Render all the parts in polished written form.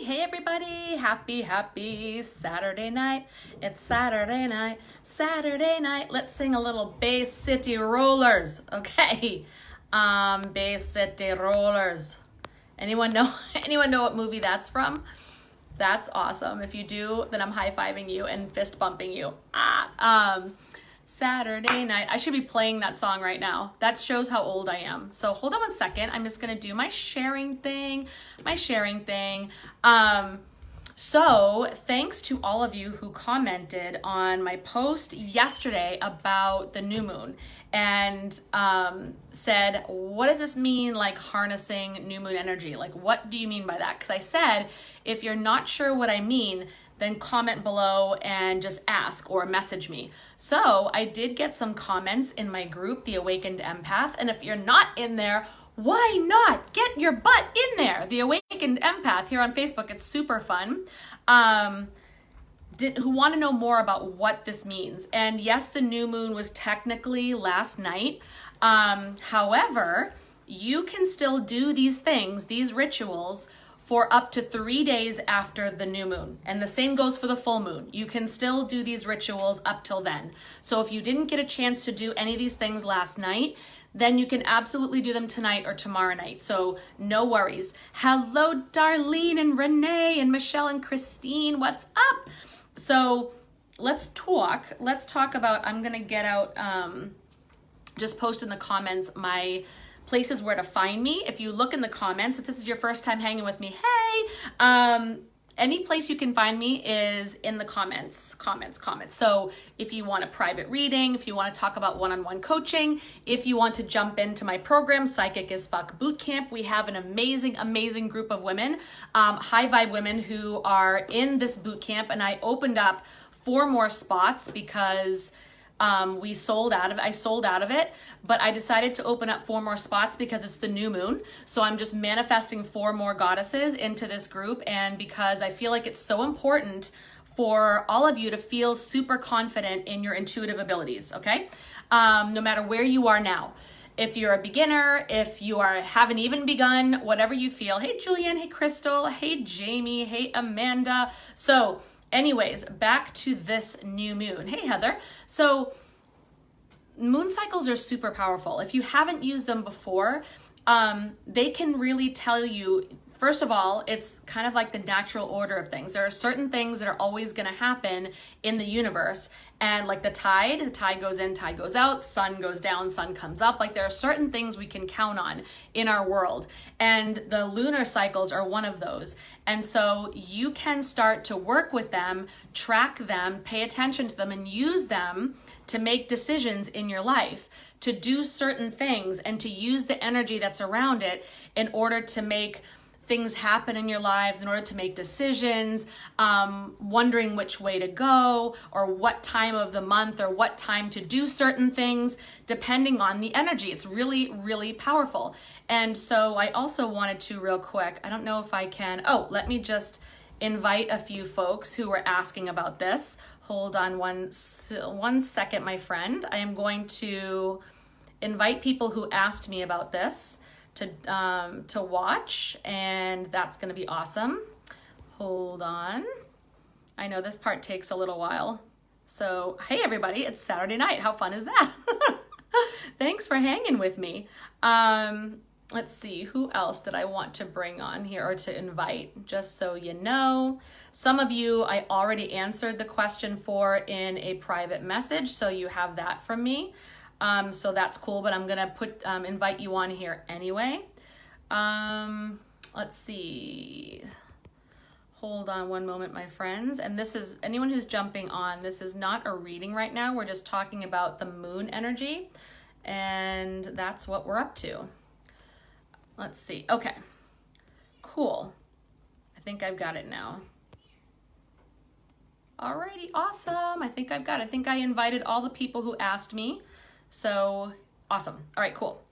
Hey everybody, happy Saturday night. It's Saturday night. Let's sing a little Bay City Rollers, okay? Bay City Rollers. Anyone know what movie that's from? That's awesome. If you do, then I'm high-fiving you and fist bumping you. Saturday night. I should be playing that song right now. That shows how old I am. So hold on one second. I'm just going to do my sharing thing. So thanks to all of you who commented on my post yesterday about the new moon and said, what does this mean, like harnessing new moon energy? Like, what do you mean by that? Because I said, if you're not sure what I mean, then comment below and just ask or message me. So I did get some comments in my group, The Awakened Empath. And if you're not in there, why not? Get your butt in there. The Awakened Empath here on Facebook. It's super fun. Who want to know more about what this means. And yes, the new moon was technically last night. However, you can still do these things, these rituals, for up to 3 days after the new moon. And the same goes for the full moon. You can still do these rituals up till then. So if you didn't get a chance to do any of these things last night, then you can absolutely do them tonight or tomorrow night. So no worries. Hello, Darlene and Renee and Michelle and Christine. What's up? So let's talk about, I'm gonna get out, just post in the comments my places where to find me. If you look in the comments, if this is your first time hanging with me, hey, any place you can find me is in the comments. So if you want a private reading, if you want to talk about one-on-one coaching, if you want to jump into my program, Psychic as Fuck Bootcamp, we have an amazing group of women, high vibe women who are in this bootcamp, and I opened up 4 more spots because I sold out of it, but I decided to open up 4 more spots because it's the new moon. So I'm just manifesting 4 more goddesses into this group. And because I feel like it's so important for all of you to feel super confident in your intuitive abilities. Okay. No matter where you are now, if you're a beginner, if you haven't even begun, whatever you feel. Hey, Julian. Hey, Crystal. Hey, Jamie. Hey, Amanda. So anyways, back to this new moon. Hey, Heather. So moon cycles are super powerful. If you haven't used them before, they can really tell you, first of all, it's kind of like the natural order of things. There are certain things that are always going to happen in the universe. And like the tide goes in, tide goes out, sun goes down, sun comes up. Like there are certain things we can count on in our world. And the lunar cycles are one of those. And so you can start to work with them, track them, pay attention to them, and use them to make decisions in your life, to do certain things, and to use the energy that's around it in order to make things happen in your lives, in order to make decisions, wondering which way to go or what time of the month or what time to do certain things, depending on the energy. It's really, really powerful. And so I also wanted to real quick, I don't know if I can, let me just invite a few folks who were asking about this. Hold on one second, my friend. I am going to invite people who asked me about this to watch, and that's going to be awesome. Hold on. I know this part takes a little while. So, hey everybody, it's Saturday night. How fun is that? Thanks for hanging with me. Let's see, who else did I want to bring on here or to invite? Just so you know, some of you I already answered the question for in a private message, so you have that from me. So that's cool, but I'm gonna invite you on here anyway. Let's see. Hold on one moment, my friends. And this is, anyone who's jumping on, this is not a reading right now. We're just talking about the moon energy, and that's what we're up to. Let's see. Okay, cool. I think I've got it now. Alrighty, awesome. I think I've got it. I think I invited all the people who asked me. So awesome. All right, cool.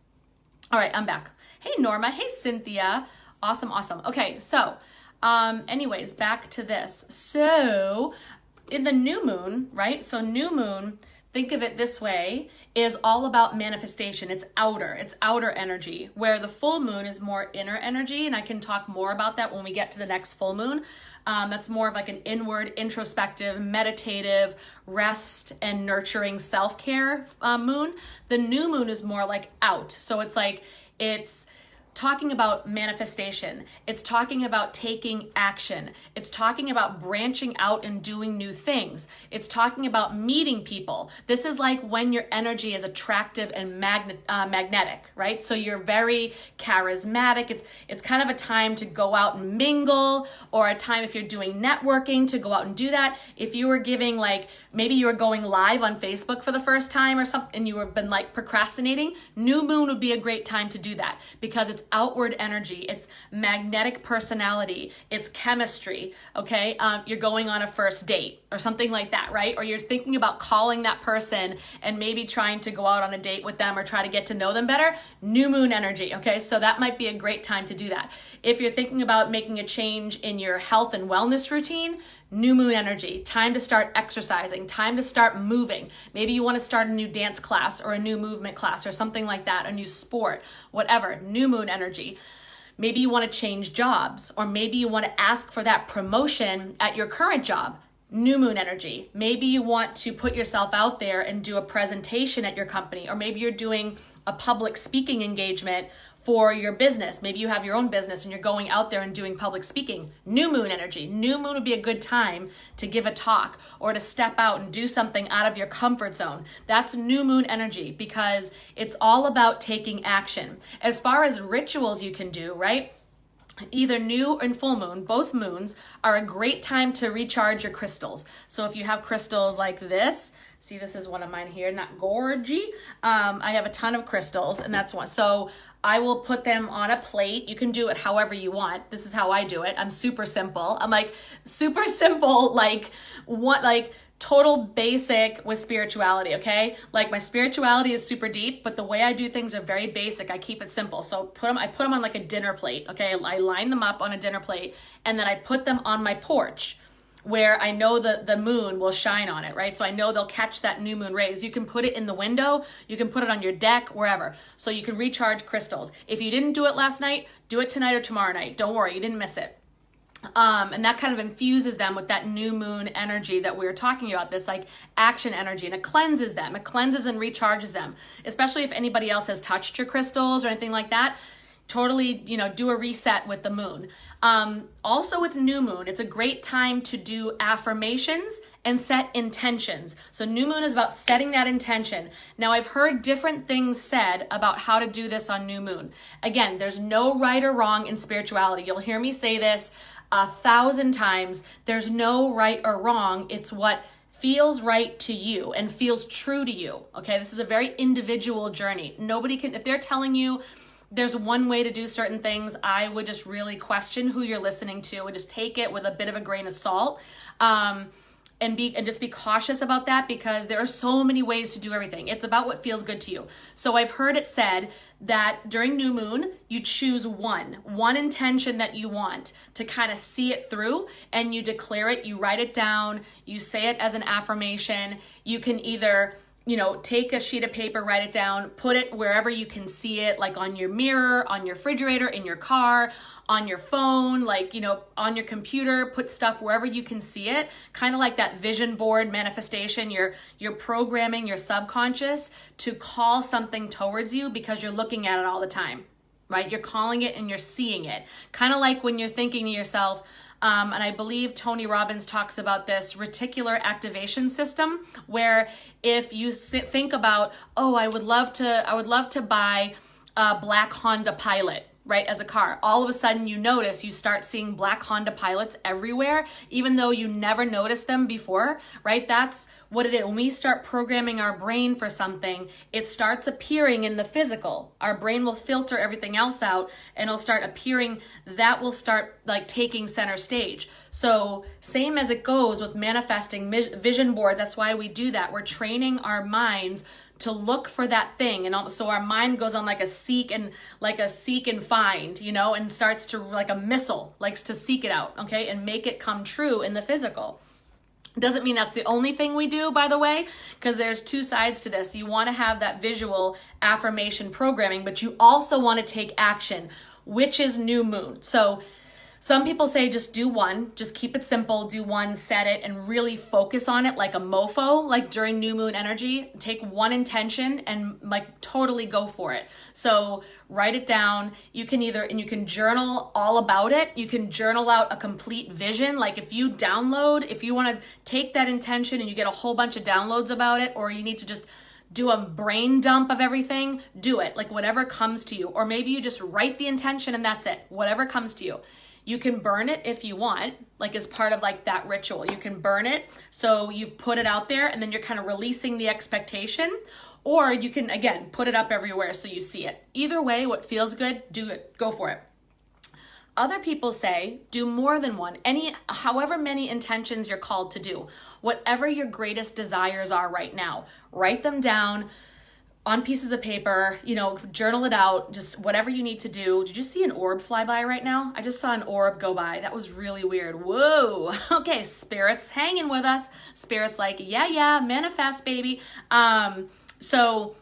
All right, I'm back. Hey, Norma. Hey, Cynthia. Awesome. Okay, so anyways, back to this. So in the new moon, right? So new moon, think of it this way, is all about manifestation. It's outer energy, where the full moon is more inner energy. And I can talk more about that when we get to the next full moon. That's more of like an inward, introspective, meditative, rest and nurturing self-care moon. The new moon is more like out. So it's talking about manifestation. It's talking about taking action. It's talking about branching out and doing new things. It's talking about meeting people. This is like when your energy is attractive and magnetic, right? So you're very charismatic. It's kind of a time to go out and mingle, or a time if you're doing networking to go out and do that. If you were giving maybe you were going live on Facebook for the first time or something, and you have been procrastinating, new moon would be a great time to do that, because it's outward energy, it's magnetic personality, it's chemistry, okay? You're going on a first date or something like that, right? Or you're thinking about calling that person and maybe trying to go out on a date with them or try to get to know them better. New moon energy, okay? So that might be a great time to do that. If you're thinking about making a change in your health and wellness routine, new moon energy, time to start exercising, time to start moving. Maybe you want to start a new dance class or a new movement class or something like that, a new sport, whatever, new moon energy. Maybe you want to change jobs, or maybe you want to ask for that promotion at your current job. New moon energy. Maybe you want to put yourself out there and do a presentation at your company, or maybe you're doing a public speaking engagement for your business. Maybe you have your own business and you're going out there and doing public speaking. New moon energy. New moon would be a good time to give a talk or to step out and do something out of your comfort zone. That's new moon energy, because it's all about taking action. As far as rituals you can do, right? Either new and full moon, both moons, are a great time to recharge your crystals. So if you have crystals like this, see, this is one of mine here, not gorgy. I have a ton of crystals, and that's one. So I will put them on a plate. You can do it however you want. This is how I do it. I'm super simple. I'm super simple, total basic with spirituality, okay? My spirituality is super deep, but the way I do things are very basic. I keep it simple. So I put them on a dinner plate, okay? I line them up on a dinner plate, and then I put them on my porch, where I know the moon will shine on it, right? So I know they'll catch that new moon rays. You can put it in the window, you can put it on your deck, wherever. So you can recharge crystals. If you didn't do it last night, do it tonight or tomorrow night. Don't worry, you didn't miss it. And that kind of infuses them with that new moon energy that we were talking about, this action energy, and it cleanses them. It cleanses and recharges them, especially if anybody else has touched your crystals or anything like that. Totally, do a reset with the moon. Also with new moon, it's a great time to do affirmations and set intentions. So new moon is about setting that intention. Now, I've heard different things said about how to do this on new moon. Again, there's no right or wrong in spirituality. You'll hear me say this 1,000 times. There's no right or wrong. It's what feels right to you and feels true to you. Okay, this is a very individual journey. Nobody can, if they're telling you there's one way to do certain things, I would just really question who you're listening to and just take it with a bit of a grain of salt. And just be cautious about that, because there are so many ways to do everything. It's about what feels good to you. So I've heard it said that during new moon, you choose one intention that you want to kind of see it through, and you declare it, you write it down, you say it as an affirmation. You can either take a sheet of paper, write it down, put it wherever you can see it, like on your mirror, on your refrigerator, in your car, on your phone, on your computer, put stuff wherever you can see it. Kind of like that vision board manifestation. You're programming your subconscious to call something towards you because you're looking at it all the time, right? You're calling it and you're seeing it. Kind of like when you're thinking to yourself, and I believe Tony Robbins talks about this reticular activation system, where if you think about, I would love to buy a black Honda Pilot, right, as a car. All of a sudden you start seeing black Honda Pilots everywhere, even though you never noticed them before, right? That's what it is. When we start programming our brain for something, it starts appearing in the physical. Our brain will filter everything else out, and it'll start appearing. That will start taking center stage. So same as it goes with manifesting vision board. That's why we do that. We're training our minds to look for that thing, and so our mind goes on like a seek and find, and starts to, like a missile, likes to seek it out, okay, and make it come true in the physical. Doesn't mean that's the only thing we do, by the way, because there's two sides to this. You want to have that visual affirmation programming, but you also want to take action, which is new moon. So some people say just do one, just keep it simple, do one, set it, and really focus on it like a mofo, like during new moon energy. Take one intention and like totally go for it. So write it down. You can journal all about it. You can journal out a complete vision. Like if you want to take that intention and you get a whole bunch of downloads about it, or you need to just do a brain dump of everything, do it. Like whatever comes to you. Or maybe you just write the intention and that's it. Whatever comes to you. You can burn it if you want, like as part of like that ritual. You can burn it so you've put it out there and then you're kind of releasing the expectation. Or you can, again, put it up everywhere so you see it. Either way, what feels good, do it. Go for it. Other people say do more than one. However many intentions you're called to do. Whatever your greatest desires are right now, write them down on pieces of paper, journal it out, just whatever you need to do. Did you see an orb fly by right now? I just saw an orb go by. That was really weird. Whoa. Okay, Spirit's hanging with us. Spirit's like, yeah, manifest, baby. So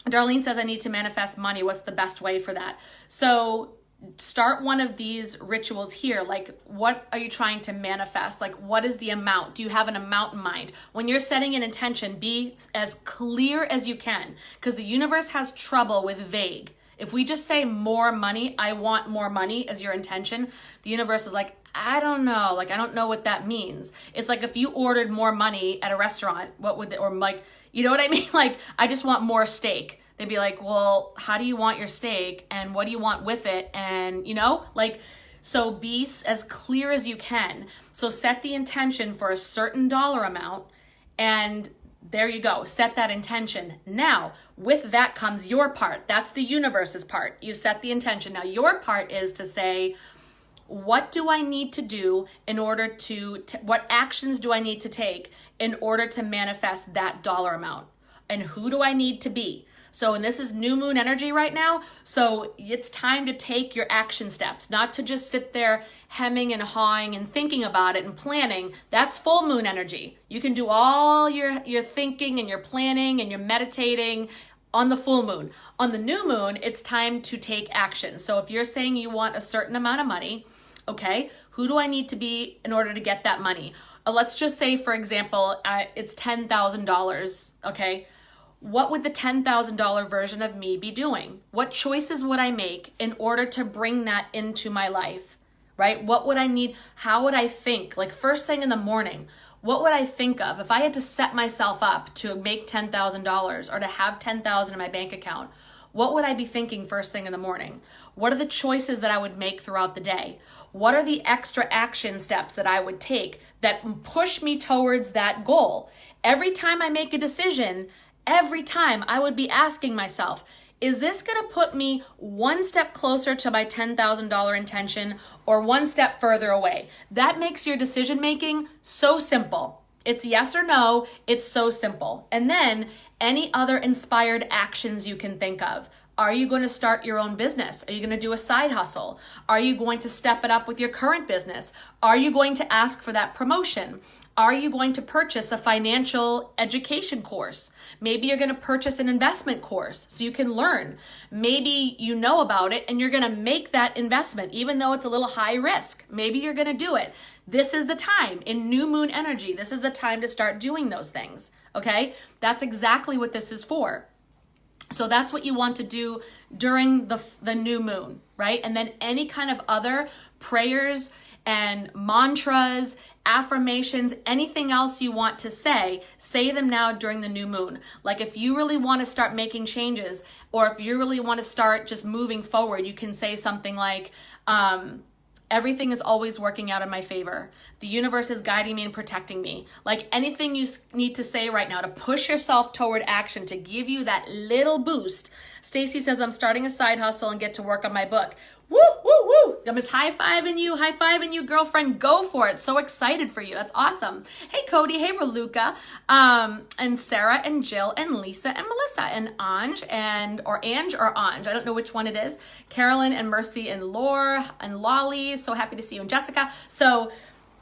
Darlene says, I need to manifest money. What's the best way for that? So start one of these rituals here. Like, what are you trying to manifest? Like, what is the amount? Do you have an amount in mind? When you're setting an intention, be as clear as you can, because the universe has trouble with vague. If we just say more money, I want more money as your intention, the universe is like, I don't know. Like, I don't know what that means. It's like if you ordered more money at a restaurant, or like, you know what I mean? Like, I just want more steak. They'd be like, well, how do you want your steak? And what do you want with it? And, so be as clear as you can. So set the intention for a certain dollar amount. And there you go. Set that intention. Now, with that comes your part. That's the universe's part. You set the intention. Now, your part is to say, what do I need to do in order what actions do I need to take in order to manifest that dollar amount? And who do I need to be? So, and this is new moon energy right now. So it's time to take your action steps, not to just sit there hemming and hawing and thinking about it and planning. That's full moon energy. You can do all your thinking and your planning and your meditating on the full moon. On the new moon, it's time to take action. So if you're saying you want a certain amount of money, okay, who do I need to be in order to get that money? Let's just say, for example, it's $10,000, okay? What would the $10,000 version of me be doing? What choices would I make in order to bring that into my life, right? What would I need? How would I think? Like first thing in the morning, what would I think of if I had to set myself up to make $10,000 or to have $10,000 in my bank account? What would I be thinking first thing in the morning? What are the choices that I would make throughout the day? What are the extra action steps that I would take that push me towards that goal? Every time I make a decision, every time I would be asking myself, is this going to put me one step closer to my $10,000 intention or one step further away? That makes your decision making so simple. It's yes or no. It's so simple. And then any other inspired actions you can think of. Are you going to start your own business? Are you going to do a side hustle? Are you going to step it up with your current business? Are you going to ask for that promotion? Are you going to purchase a financial education course? Maybe you're going to purchase an investment course so you can learn. Maybe you know about it and you're going to make that investment, even though it's a little high risk. Maybe you're going to do it. This is the time in new moon energy. This is the time to start doing those things. Okay? That's exactly what this is for. So that's what you want to do during the new moon, right? And then any kind of other prayers and mantras, affirmations, anything else you want to say them now during the new moon. Like if you really want to start making changes, or if you really want to start just moving forward, you can say something like, everything is always working out in my favor. The universe is guiding me and protecting me. Like anything you need to say right now to push yourself toward action, to give you that little boost. Stacy says, I'm starting a side hustle and get to work on my book. Woo, woo, woo. I'm just high-fiving you, girlfriend. Go for it. So excited for you. That's awesome. Hey, Cody. Hey, Raluca. And Sarah and Jill and Lisa and Melissa and Ange or Ange. I don't know which one it is. Carolyn and Mercy and Laura and Lolly. So happy to see you and Jessica. So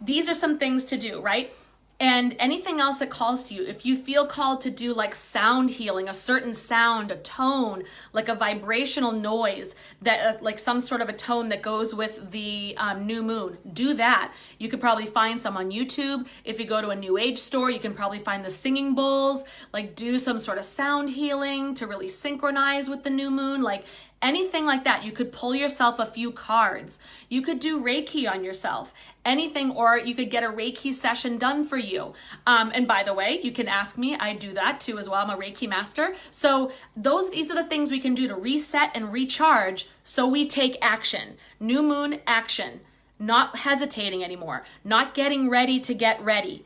these are some things to do, right? And anything else that calls to you, if you feel called to do like sound healing, a certain sound, a tone, like a vibrational noise, that like some sort of a tone that goes with the new moon, do that. You could probably find some on YouTube. If you go to a new age store, you can probably find the singing bowls, like do some sort of sound healing to really synchronize with the new moon, like anything like that. You could pull yourself a few cards. You could do Reiki on yourself, anything, or you could get a Reiki session done for you. And by the way, you can ask me, I do that too as well. I'm a Reiki master. So these are the things we can do to reset and recharge so we take action. New moon action, not hesitating anymore, not getting ready to get ready.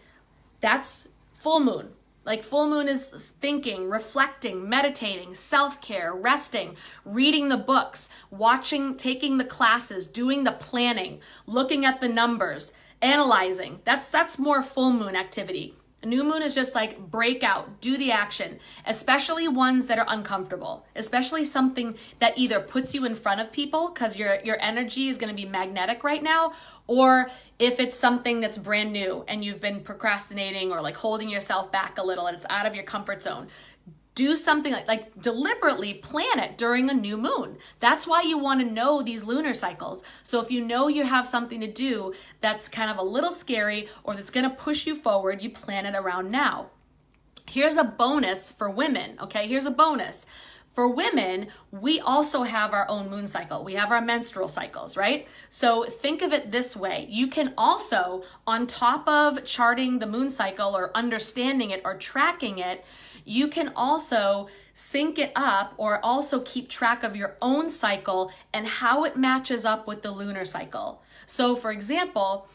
That's full moon. Like full moon is thinking, reflecting, meditating, self-care, resting, reading the books, watching, taking the classes, doing the planning, looking at the numbers, analyzing. That's more full moon activity. A new moon is just like break out, do the action, especially ones that are uncomfortable, especially something that either puts you in front of people because your energy is going to be magnetic right now, or if it's something that's brand new and you've been procrastinating or like holding yourself back a little and it's out of your comfort zone. Do something like deliberately plan it during a new moon. That's why you want to know these lunar cycles. So if you know you have something to do that's kind of a little scary or that's going to push you forward, you plan it around now. Here's a bonus for women, okay? Here's a bonus. For women, we also have our own moon cycle. We have our menstrual cycles, right? So think of it this way. You can also, on top of charting the moon cycle or understanding it or tracking it, you can also sync it up or also keep track of your own cycle and how it matches up with the lunar cycle. So for example,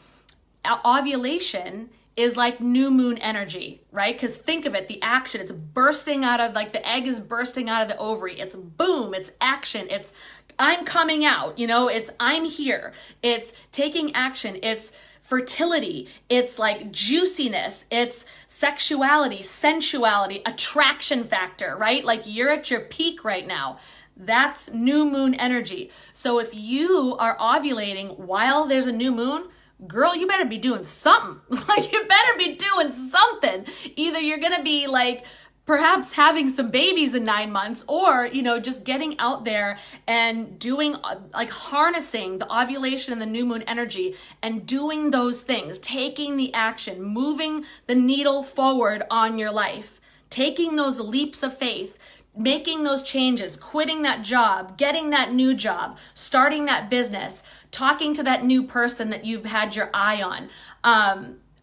ovulation is like new moon energy, right? Because think of it, the action, it's bursting out of, like the egg is bursting out of the ovary. It's boom, it's action, it's I'm coming out, it's I'm here. It's taking action, it's fertility, it's like juiciness, it's sexuality, sensuality, attraction factor, right? Like you're at your peak right now. That's new moon energy. So if you are ovulating while there's a new moon, girl, you better be doing something. Like you better be doing something. Either you're going to be like perhaps having some babies in 9 months, or, just getting out there and doing like harnessing the ovulation and the new moon energy and doing those things, taking the action, moving the needle forward on your life, taking those leaps of faith, making those changes, quitting that job, getting that new job, starting that business, talking to that new person that you've had your eye on.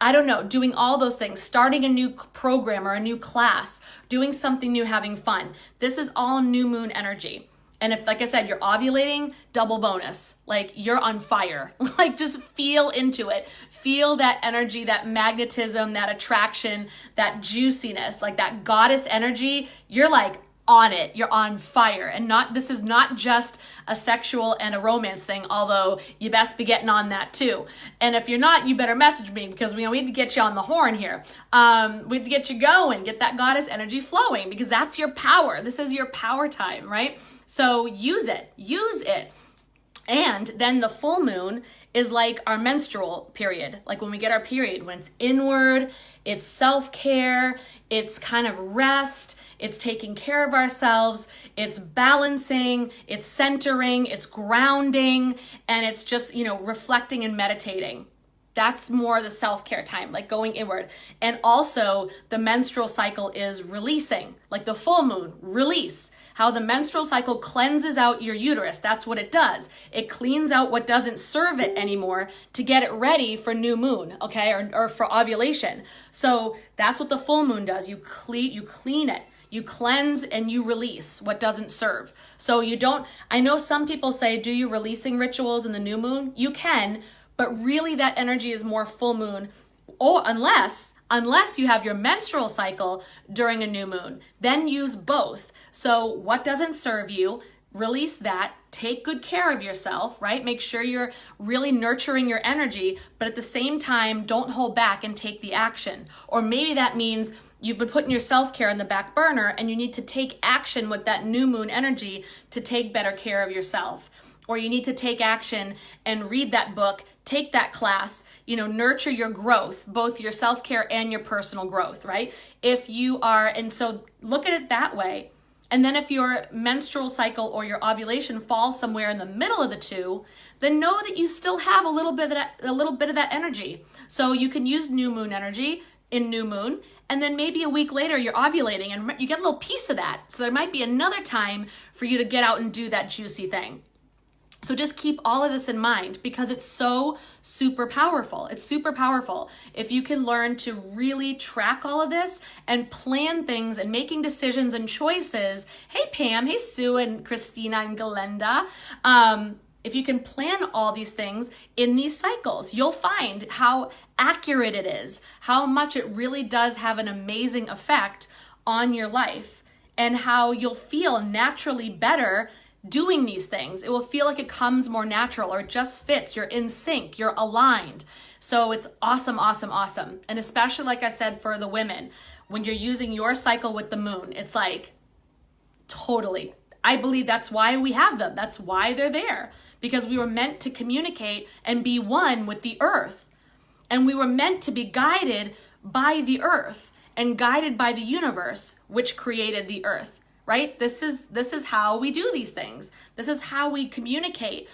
I don't know, doing all those things, starting a new program or a new class, doing something new, having fun. This is all new moon energy. And if, like I said, you're ovulating, double bonus. Like you're on fire. Like just feel into it. Feel that energy, that magnetism, that attraction, that juiciness, like that goddess energy. You're like on it. You're on fire. And this is not just a sexual and a romance thing, although you best be getting on that too. And if you're not, you better message me because we need to get you on the horn here. We need to get you going, get that goddess energy flowing because that's your power. This is your power time, right? So use it. And then the full moon is like our menstrual period, like when we get our period, when it's inward, it's self-care, it's kind of rest, it's taking care of ourselves, it's balancing, it's centering, it's grounding, and it's just, reflecting and meditating. That's more the self-care time, like going inward. And also the menstrual cycle is releasing, like the full moon, release. How the menstrual cycle cleanses out your uterus. That's what it does. It cleans out what doesn't serve it anymore to get it ready for new moon, okay, or for ovulation. So that's what the full moon does. You clean it. You cleanse and you release what doesn't serve. So I know some people say, do you releasing rituals in the new moon? You can, but really that energy is more full moon. Or unless you have your menstrual cycle during a new moon, then use both. So what doesn't serve you, release that, take good care of yourself, right? Make sure you're really nurturing your energy, but at the same time, don't hold back and take the action. Or maybe that means you've been putting your self-care in the back burner and you need to take action with that new moon energy to take better care of yourself. or you need to take action and read that book, take that class, nurture your growth, both your self-care and your personal growth, right? And so look at it that way. And then if your menstrual cycle or your ovulation falls somewhere in the middle of the two, then know that you still have a little bit of that energy. So you can use new moon energy in new moon, and then maybe a week later you're ovulating and you get a little piece of that. So there might be another time for you to get out and do that juicy thing. So just keep all of this in mind, because it's so super powerful. It's super powerful. If you can learn to really track all of this and plan things and making decisions and choices. Hey, Pam, hey, Sue and Christina and Galenda. If you can plan all these things in these cycles, you'll find how accurate it is, how much it really does have an amazing effect on your life, and how you'll feel naturally better doing these things. It will feel like it comes more natural, or it just fits. You're in sync, you're aligned. So it's awesome, awesome, awesome. And especially, like I said, for the women, when you're using your cycle with the moon, it's like, totally. I believe that's why we have them. That's why they're there, because we were meant to communicate and be one with the earth. And we were meant to be guided by the earth and guided by the universe, which created the earth. Right? This is how we do these things. This is how we communicate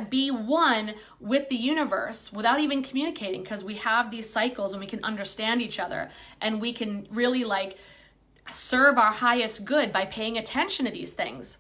be one with the universe without even communicating, because we have these cycles and we can understand each other, and we can really serve our highest good by paying attention to these things.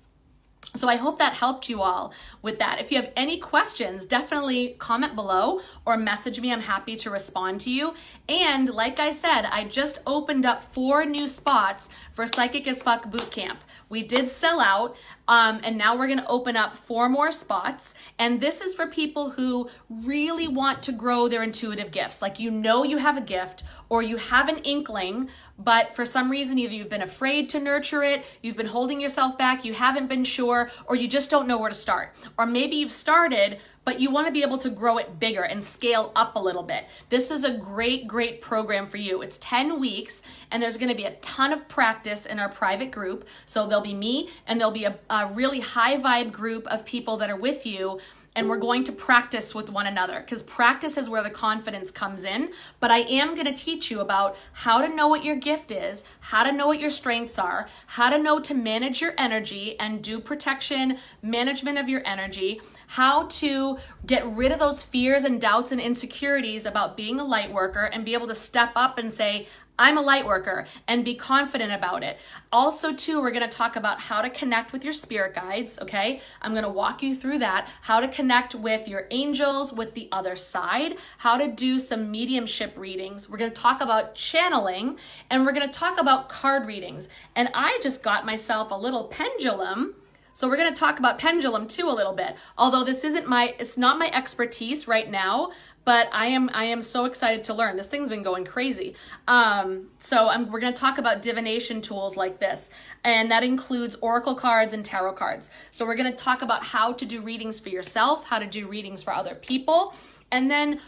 So I hope that helped you all with that. If you have any questions, definitely comment below or message me. I'm happy to respond to you. And like I said, I just opened up 4 new spots for Psychic as Fuck Bootcamp. We did sell out, and now we're going to open up 4 more spots. And this is for people who really want to grow their intuitive gifts. Like, you have a gift, or you have an inkling, but for some reason, either you've been afraid to nurture it, you've been holding yourself back, you haven't been sure, or you just don't know where to start. Or maybe you've started, but you want to be able to grow it bigger and scale up a little bit. This is a great, great program for you. It's 10 weeks, and there's going to be a ton of practice in our private group. So there'll be me, and there'll be a really high vibe group of people that are with you. And we're going to practice with one another, because practice is where the confidence comes in. But I am going to teach you about how to know what your gift is, how to know what your strengths are, how to know to manage your energy and do protection management of your energy, how to get rid of those fears and doubts and insecurities about being a light worker and be able to step up and say, I'm a light worker, and be confident about it. Also, too, we're going to talk about how to connect with your spirit guides, okay? I'm going to walk you through that, how to connect with your angels, with the other side, how to do some mediumship readings. We're going to talk about channeling, and we're going to talk about card readings. And I just got myself a little pendulum. So we're going to talk about pendulum too a little bit. Although it's not my expertise right now, but I am so excited to learn. This thing's been going crazy. We're going to talk about divination tools like this, and that includes oracle cards and tarot cards. So we're going to talk about how to do readings for yourself, how to do readings for other people, and then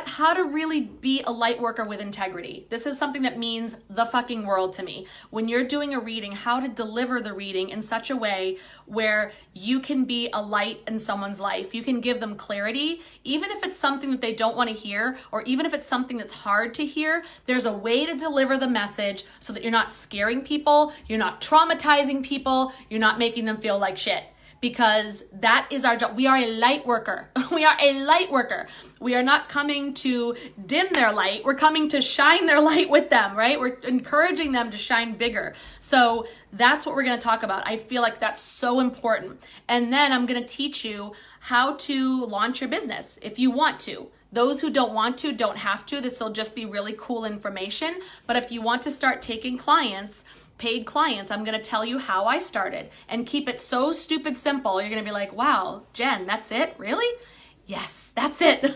how to really be a light worker with integrity. This is something that means the fucking world to me. When you're doing a reading, how to deliver the reading in such a way where you can be a light in someone's life. You can give them clarity, even if it's something that they don't want to hear, or even if it's something that's hard to hear. There's a way to deliver the message so that you're not scaring people, you're not traumatizing people, you're not making them feel like shit. Because that is our job. We are a light worker. We are a light worker. We are not coming to dim their light. We're coming to shine their light with them, right? We're encouraging them to shine bigger. So that's what we're going to talk about. I feel like that's so important. And then I'm going to teach you how to launch your business if you want to. Those who don't want to, don't have to. This will just be really cool information. But if you want to start taking clients, paid clients, I'm going to tell you how I started and keep it so stupid simple. You're going to be like, wow, Jen, that's it? Really? Yes, that's it.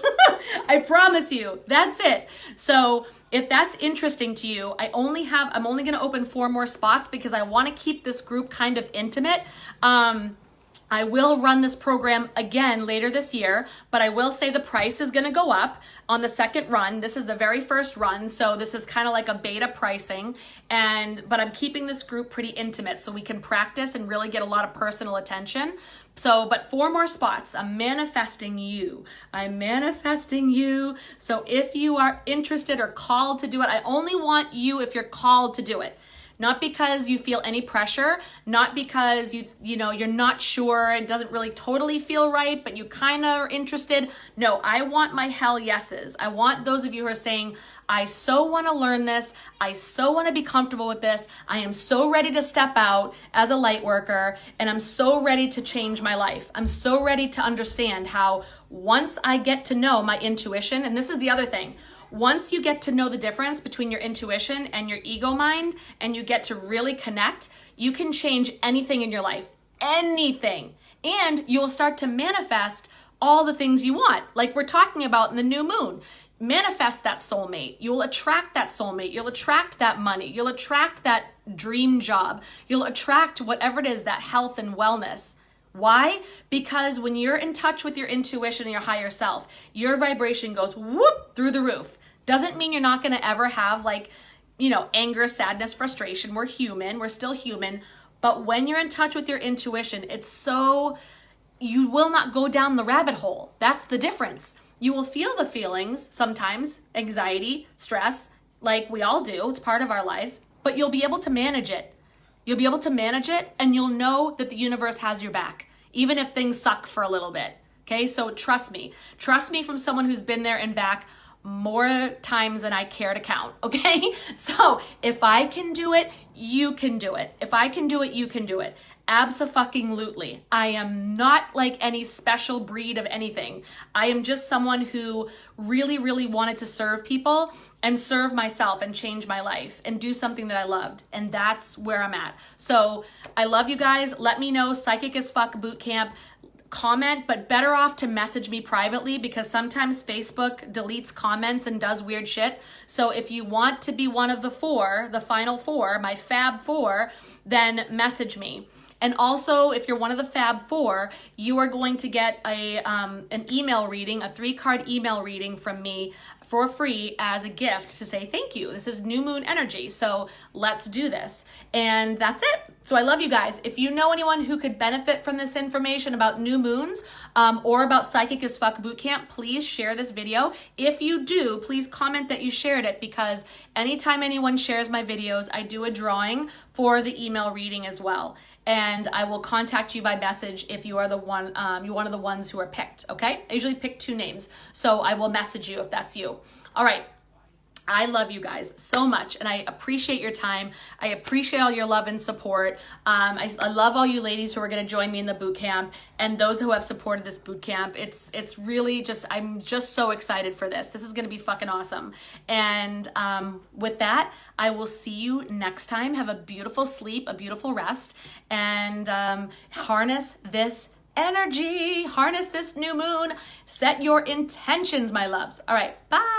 I promise you, that's it. So if that's interesting to you, I'm only going to open 4 more spots because I want to keep this group kind of intimate. I will run this program again later this year, but I will say the price is going to go up on the second run. This is the very first run, so this is kind of like a beta pricing, but I'm keeping this group pretty intimate so we can practice and really get a lot of personal attention. So, but 4 more spots. I'm manifesting you. I'm manifesting you. So if you are interested or called to do it, I only want you if you're called to do it. Not because you feel any pressure, not because you're not sure, it doesn't really totally feel right, but you kind of are interested. No, I want my hell yeses. I want those of you who are saying, I so want to learn this. I so want to be comfortable with this. I am so ready to step out as a light worker, and I'm so ready to change my life. I'm so ready to understand how once I get to know my intuition, and this is the other thing, once you get to know the difference between your intuition and your ego mind, and you get to really connect, you can change anything in your life, anything. And you will start to manifest all the things you want, like we're talking about in the new moon. Manifest that soulmate. You will attract that soulmate. You'll attract that money. You'll attract that dream job. You'll attract whatever it is, that health and wellness. Why? Because when you're in touch with your intuition and your higher self, your vibration goes whoop through the roof. Doesn't mean you're not going to ever have anger, sadness, frustration. We're human. We're still human. But when you're in touch with your intuition, you will not go down the rabbit hole. That's the difference. You will feel the feelings sometimes, anxiety, stress, like we all do. It's part of our lives, but you'll be able to manage it. You'll be able to manage it, and you'll know that the universe has your back, even if things suck for a little bit. Okay, so trust me. Trust me from someone who's been there and back more times than I care to count, okay? So if I can do it, you can do it. If I can do it, you can do it. Abso-fucking-lutely. I am not like any special breed of anything. I am just someone who really, really wanted to serve people and serve myself and change my life and do something that I loved. And that's where I'm at. So I love you guys. Let me know, Psychic as Fuck Bootcamp. Comment, but better off to message me privately, because sometimes Facebook deletes comments and does weird shit. So if you want to be one of the 4, the final 4, my Fab 4, then message me. And also, if you're one of the Fab 4, you are going to get an email reading, a 3-card email reading from me for free as a gift to say thank you. This is new moon energy, so let's do this. And that's it. So I love you guys. If you know anyone who could benefit from this information about new moons or about Psychic as Fuck Bootcamp, please share this video. If you do, please comment that you shared it, because anytime anyone shares my videos, I do a drawing for the email reading as well. And I will contact you by message if you are the one, you're one of the ones who are picked, okay? I usually pick 2 names, so I will message you if that's you. All right. I love you guys so much, and I appreciate your time. I appreciate all your love and support. I love all you ladies who are going to join me in the boot camp, and those who have supported this boot camp. It's really just, I'm just so excited for this. This is going to be fucking awesome. And with that, I will see you next time. Have a beautiful sleep, a beautiful rest, and harness this energy, harness this new moon, set your intentions, my loves. All right, bye.